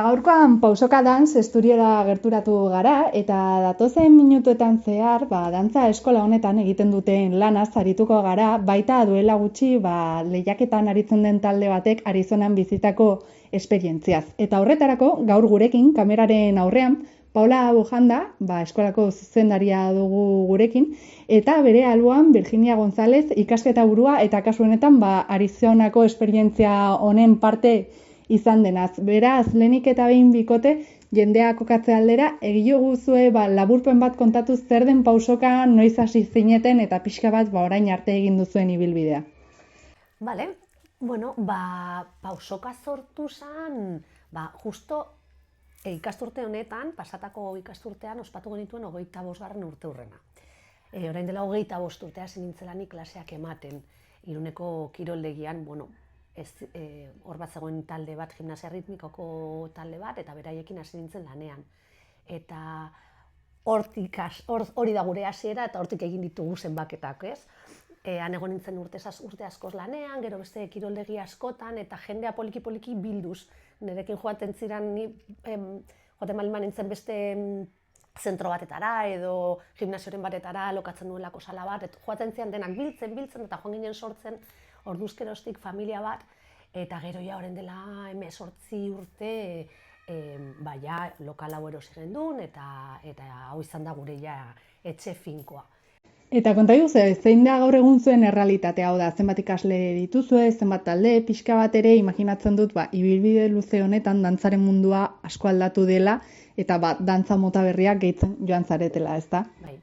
gaurkoan pausoka dance esturiora gerturatu gara eta datozen minutuetan zehar, dantza eskola honetan egiten duten lanaz arituko gara, baita duela gutxi lehiaketan aritzen den talde batek Arizonan bizitako esperientziaz. Eta horretarako gaur gurekin kameraren aurrean Paula Bujanda, eskolako zuzendaria dugu gurekin, eta bere alboan Virginia González ikasketa burua eta kasu honetan Arizonako esperientzia honen parte izan denaz. Beraz, lehenik eta behin bikote, jendea kokatze aldera, egio guzue laburpen bat kontatu zer den pausoka, noiz hasi zineten eta pixka bat orain arte egin duzuen ibilbidea. Bale, bueno, pausoka sortu zen, justo ikasturte honetan, pasatako ikasturtean, ospatu genituen 25. urte hurrena. Orain dela 25 urtea hasi nintzelanik klaseak ematen, Iruneko kiroldegian, hor bat zegoen talde bat, gimnasia ritmikoko talde bat, eta beraiekin hasi nintzen lanean. Eta hori da gure hasiera eta hortik egin ditugu zenbaketak, ez? Han egon nintzen urte askoz lanean, gero beste kiroldegi askotan, eta jendea poliki-poliki bilduz. Nerekin joaten ziren, joaten baliman nintzen beste zentro batetara edo gimnasioren batetara lokatzen duelako sala bat, joaten ziren denak biltzen, eta joan ginen sortzen orduzkeroztik familia bat, eta gero ja orain dela 18 urte lokal hau erosi gendun, eta hau izan da gure etxe finkoa. Eta konta zein da gaur egun zuen errealitatea, hau da, zenbat ikasle dituzue, zenbat talde, pixka bat ere, imaginatzen dut, ibilbide luze honetan dantzaren mundua asko aldatu dela, eta dantza mota berriak gehitzen joan zaretela, ezta? Bai.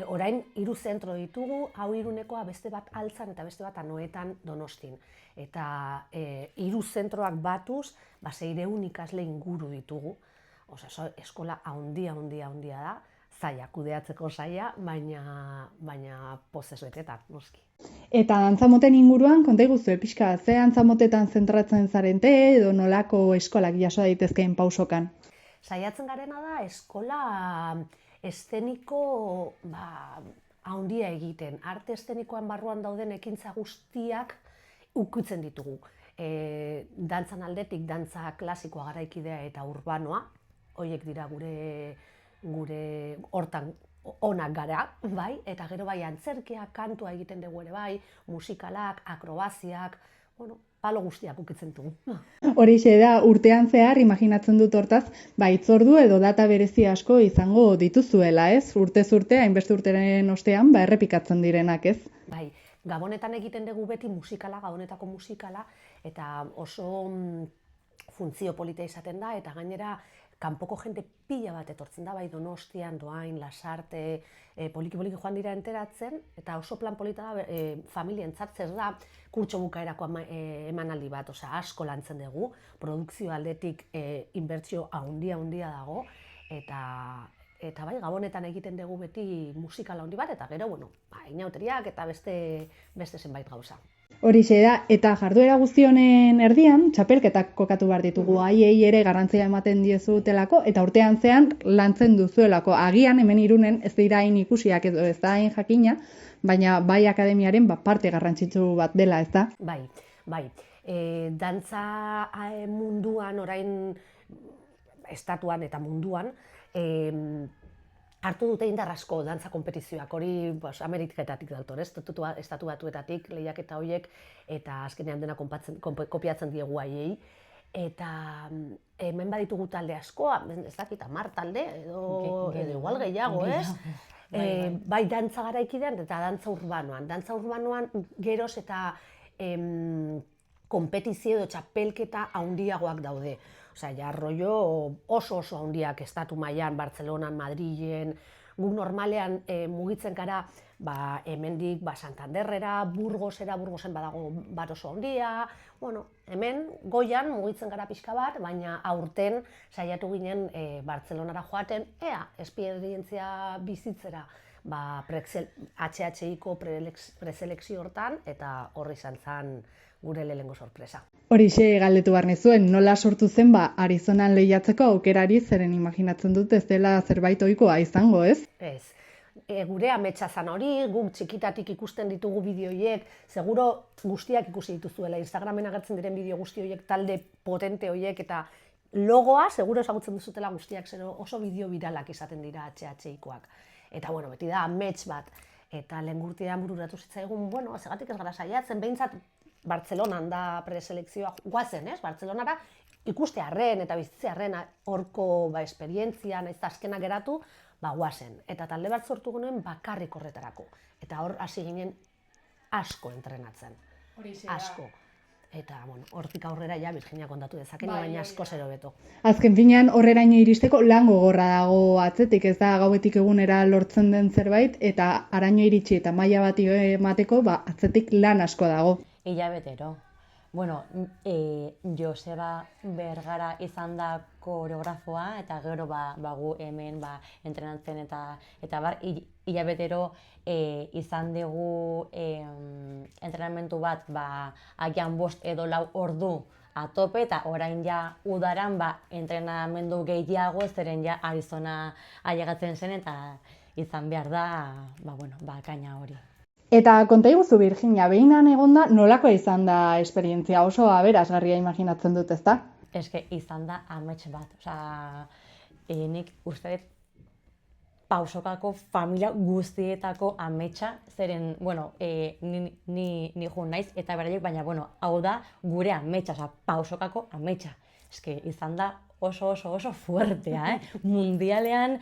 Orain 3 zentro ditugu, hau Irunekoa beste bat Altzan eta beste bat Anoetan Donostin. Eta 3 zentroak batuz, 600 ikasle inguru ditugu. Osea, eskola handia da, zaila, kudeatzeko zaila, baina pozez beteta, noski. Eta dantzamoten inguruan, konta iguzue pixka, ze dantzamotetan zentratzen zarete edo nolako eskolak jaso daitezkeen pausokan? Saiatzen garena da eskola eszeniko handia egiten. Arte eszenikoan barruan dauden ekintza guztiak ukitzen ditugu. Dantzan aldetik, dantza klasikoa garaikidea eta urbanoa, horiek dira gure hortan onak gara, bai, eta gero antzerkiak, kantua egiten dugu ere bai, musikalak, akrobaziak, palo guztiak ukitzen dugu. Horixe da, urtean zehar, imaginatzen dut hortaz, hitzordu edo data berezi asko izango dituzuela, ez? Urtez urte, hainbeste urteren ostean, errepikatzen direnak, ez? Bai, Gabonetan egiten dugu beti musikala, Gabonetako musikala, eta oso funtzio polita izaten da, eta gainera kanpoko jende pila bat etortzen da, bai Donostian, Doain, Lasarte, poliki-poliki joan dira enteratzen, eta oso plan polita da, familientzat zer da, kurtso bukaerako emanaldi bat, asko lantzen dugu, produkzio aldetik inbertsio handia dago, eta bai, Gabonetan egiten dugu beti musikala handi bat, eta gero, inauteriak eta beste zenbait gauza. Horixe da, eta jarduera guzti honen erdian, txapelketak kokatu behar ditugu, haiei ere garrantzia ematen diezutelako, eta urtean zean lantzen duzuelako. Agian hemen Irunen ez dira hain ikusiak edo ez da hain jakina, baina bai akademiaren parte garrantzitsu bat dela, ez da? Bai. Dantza munduan, orain estatuan eta munduan, hartu dute indar asko dantza konpetizioak, hori Ameriketatik dator, estatu batuetatik lehiaketa horiek, eta azkenean dena kopiatzen diegu haiei. Eta hemen baditugu talde asko, ez dakit 10 talde, edo igual gehiago, ez? Bai dantza garaikidean eta dantza urbanoan. Dantza urbanoan geroz eta konpetizio edo txapelketa handiagoak daude. Osea, rollo oso handiak estatu mailan, Bartzelonan, Madrilen, guk normalean mugitzen gara hemendik Santanderrera, Burgosen badago bat oso handia, hemen goian mugitzen gara pixka bat, baina aurten saiatu ginen Bartzelonara joaten, esperientzia bizitzera, HHIko preselekzio hortan, eta horri izan zen gure lehenengo sorpresa. Horixe galdetu behar nizuen, nola sortu zen Arizonan lehiatzeko aukerari, zeren imaginatzen dut ez dela zerbait ohikoa izango, ez? Ez. Gure ametsa zan hori, guk txikitatik ikusten ditugu bideoiek, seguro guztiak ikusi dituzuela, Instagramen agertzen diren bideo guzti horiek, talde potente horiek, eta logoa, seguro ezagutzen duzutela guztiak, zero oso bideo viralak izaten dira HHikoak. Eta, bueno, beti da, amets bat. Eta lehen urtean bururatu zitzaigun, bueno, zegatik ez gara saiatzen, behintzat Bartzelonan da preselekzioa guazen, ez? Bartzelonara ikustearren eta bizitzearren horko esperientzian, ez da azkena geratu, guazen. Eta talde bat sortu genuen bakarrik horretarako. Eta hor hasi ginen asko entrenatzen. Asko. Eta, bueno, hortik aurrera ja Virginia kontatu dezakeen, baina asko zero beto. Azken finean horreraino iristeko lan gogorra dago atzetik, ez da gauetik egunera lortzen den zerbait, eta haraino iritsi eta maila bat emateko, atzetik lan asko dago. Hilabetero. Bueno, Joseba Bergara izan da koreografoa, eta gero gu hemen entrenatzen eta bar, hilabetero izan dugu entrenamentu bat agian 5 edo 4 ordu atope, eta orain ja udaran entrenamendu gehiago, zeren ja Arizona ailegatzen zen, eta izan behar da, kaina hori. Eta konta iguzu, Virginia, behinan egonda nolakoa izan da esperientzia, oso aberasgarria imaginatzen dut, ezta? Eske izan da amets bat, nik uste dut Pausokako familia guztietako ametsa, zeren, bueno, ni joan naiz eta beraiek, baina, bueno, hau da gure ametsa, Pausokako ametsa. Eske izan da oso fuertea, mundialean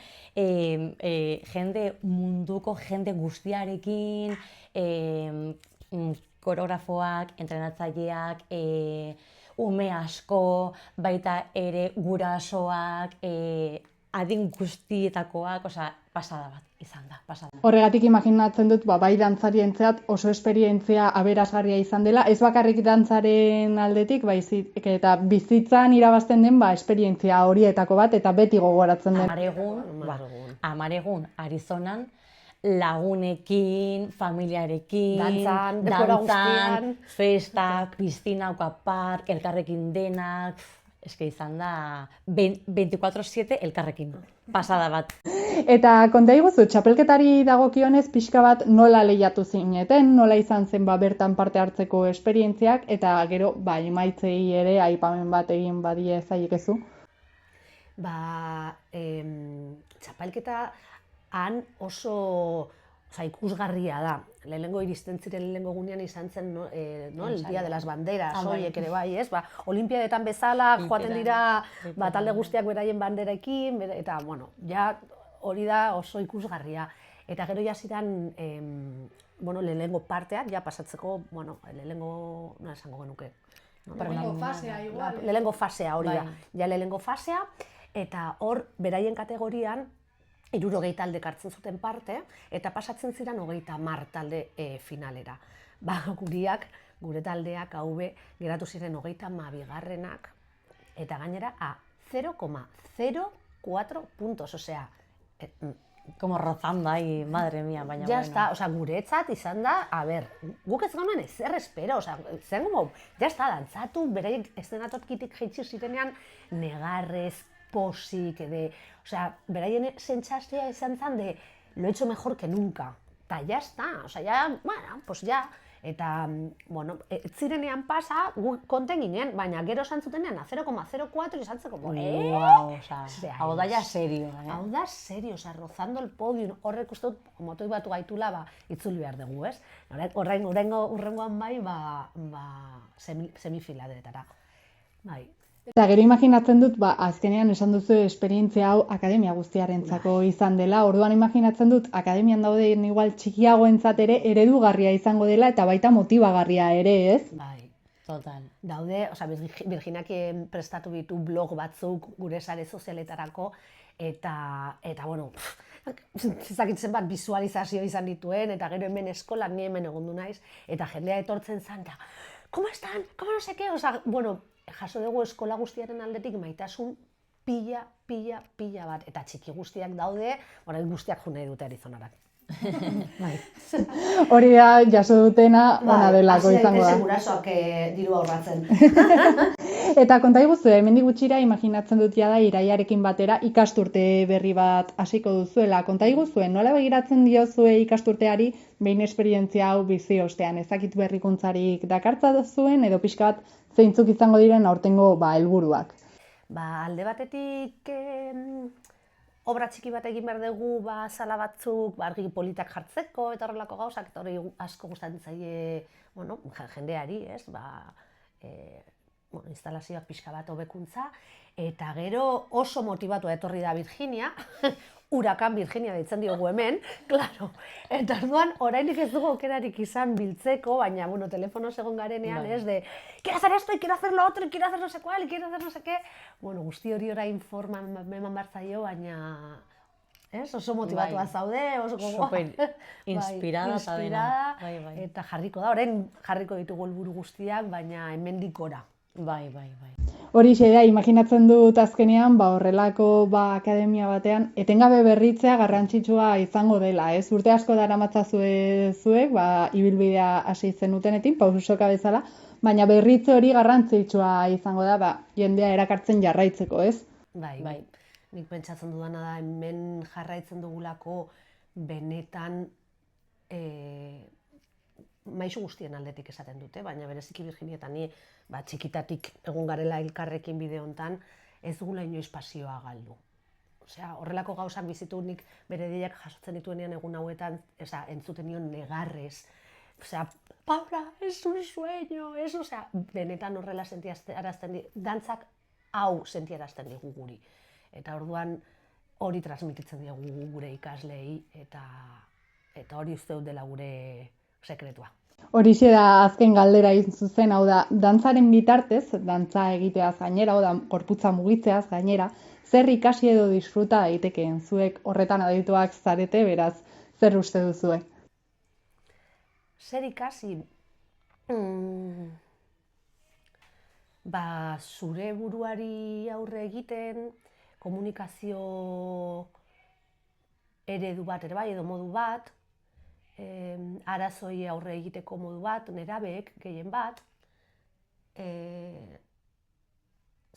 munduko jende guztiarekin, koreografoak, entrenatzaileak, ume asko, baita ere gurasoak, adin guztietakoak, pasada bat izan da, pasada. Horregatik imaginatzen dut, bai dantzarientzat oso esperientzia aberasgarria izan dela, ez bakarrik dantzaren aldetik, baizik eta bizitzan irabazten den esperientzia horietako bat, eta beti gogoratzen den. Amaregun, Arizonan, lagunekin, familiarekin, dantzan, festak, piztina, park, elkarrekin denak, eske izan da 24/7 elkarrekin, pasada bat. Eta konta iguzu, txapelketari dagokionez pixka bat nola lehiatu zineten, nola izan zen bertan parte hartzeko esperientziak, eta gero emaitzei ere aipamen bat egin badie zaiekezu? Txapelketa han oso ikusgarria da. Lehenengo iristen ziren lehenengo gunean izan zen el Dia de las Banderas, horiek ere bai, ez? Olimpiadetan bezala joaten dira talde guztiak beraien banderaekin, eta, bueno, ja hori da oso ikusgarria. Eta gero ja ziren lehenengo parteak, ja pasatzeko, lehenengo, nola esango genuke? Lehenengo fasea, igual. Lehenengo fasea, hori da. Ja lehenengo fasea, eta hor, beraien kategorian, 60 taldek hartzen zuten parte, eta pasatzen ziren 30 talde finalera. Gure taldeak, AV, geratu ziren 32garrenak, eta gainera 0,04 puntos, osea... Como rozando ahí, madre mía, baina... Ya está, guretzat izan da, guk ez gauden ezer espero, zen gomo, ya está, dantzatu, beraiek eszenatotkitik jaitsi zirenean, negarrez, posik, beraien sentsazioa izan zen de lo he hecho mejor que nunca. Eta ya está, ya, eta, zirenean pasa, gu konten ginen, baina gero esan zutenean 0,04 izan zeko, hau da ja serio, Hau da serio, rozando el podium, horrek uste dut, motoi batu gaitula, itzuli behar dugu, ez? Urrengoan semifiladeretara, bai. Eta gero imaginatzen dut, azkenean esan duzu esperientzia hau akademia guztiarentzako izan dela, orduan imaginatzen dut akademian dauden igual txikiagoentzat ere eredugarria izango dela eta baita motibagarria ere, ez? Bai, total. Daude, Virginiak prestatu ditu blog batzuk gure sare sozialetarako, eta bueno, zakitzen bat visualizazio izan dituen, eta gero hemen eskolan, ni hemen egondu naiz, eta jendea etortzen zan, da, ¿cómo están? ¿Cómo no sé qué? Bueno, jaso dugu eskola guztiaren aldetik maitasun pila bat, eta txiki guztiak daude, guztiak jo nahi dute Arizonarak. Hori da, jaso dutena, ona delako izango da. Hasi gurasoak diru aurratzen. Eta konta iguzu, hemendik gutxira imaginatzen dut da iraiarekin batera ikasturte berri bat hasiko duzuela. Konta iguzu, nola begiratzen diozue ikasturteari behin esperientzia hau bizi ostean, ezakit berrikuntzarik dakartza duzuen edo pixka bat zeintzuk izango diren aurtengo helburuak? alde batetik obra txiki bat egin behar dugu, sala batzuk, argi politak jartzeko, eta horrelako gauzak, eta hori asko gustatzen zaie, jendeari, ez, instalazioak pixka bat hobekuntza, eta gero oso motibatua etorri da Virginia, Hurakan Virginia deitzen diogu hemen, claro. Eta orduan, oraindik ez dugu aukerarik izan biltzeko, baina, telefonoz egon garenean, ez de, quiero hacer esto, y quiero hacer lo otro, y quiero hacer no sé cuál, y quiero hacer no sé qué. Guzti hori orain forman eman behar zaio, baina, oso motibatua zaude, oso super inspirada eta dena. Eta jarriko da, orain jarriko ditugu helburu guztiak, baina hemendik gora. Bai. Horixe da, imaginatzen dut azkenean, horrelako akademia batean, etengabe berritzea garrantzitsua izango dela, ez? Urte asko daramatzazue zuek, ibilbidea hasi zenutenetik, pausoka bezala, baina berritze hori garrantzitsua izango da, jendea erakartzen jarraitzeko, ez? Bai. Nik pentsatzen dudana da, hemen jarraitzen dugulako benetan maisu guztien aldetik esaten dute, baina bereziki Virginia eta ni txikitatik egun garela elkarrekin bide hontan, ez dugula inoiz pasioa galdu. Osea, horrelako gauzak bizitu nik bere deiak jasotzen dituenean egun hauetan, entzuten nion negarrez. Osea, Paula, es un sueño, osea, benetan horrela sentiarazten dantzak hau sentiarazten digu guri. Eta orduan hori transmititzen digu gure ikaslei, eta hori uste dut dela gure sekretua. Horixe da azken galdera zuzen, hau da, dantzaren bitartez, dantza egiteaz gainera, gorputza mugitzeaz gainera, zer ikasi edo disfruta daitekeen zuek horretan adituak zarete, beraz, zer uste duzue? Zer ikasi? Zure buruari aurre egiten, komunikazio eredu bat ere bai, edo modu bat, arazoi aurre egiteko modu bat, nerabeek gehien bat,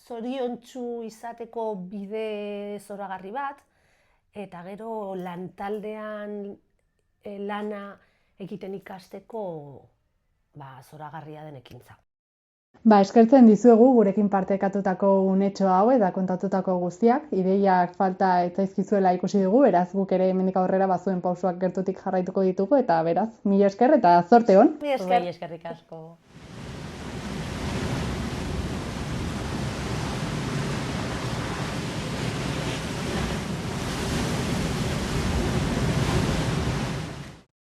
zoriontsu izateko bide zoragarri bat, eta gero lantaldean lana egiten ikasteko zoragarria den ekintza. Eskertzen dizuegu gurekin partekatutako unetxo hau eta kontatutako guztiak, ideiak falta ez zaizkizuela ikusi dugu, beraz guk ere hemendik aurrera bazuen pausoak gertutik jarraituko ditugu, eta beraz, mila esker eta zorte on. Mila esker. Eskerrik asko.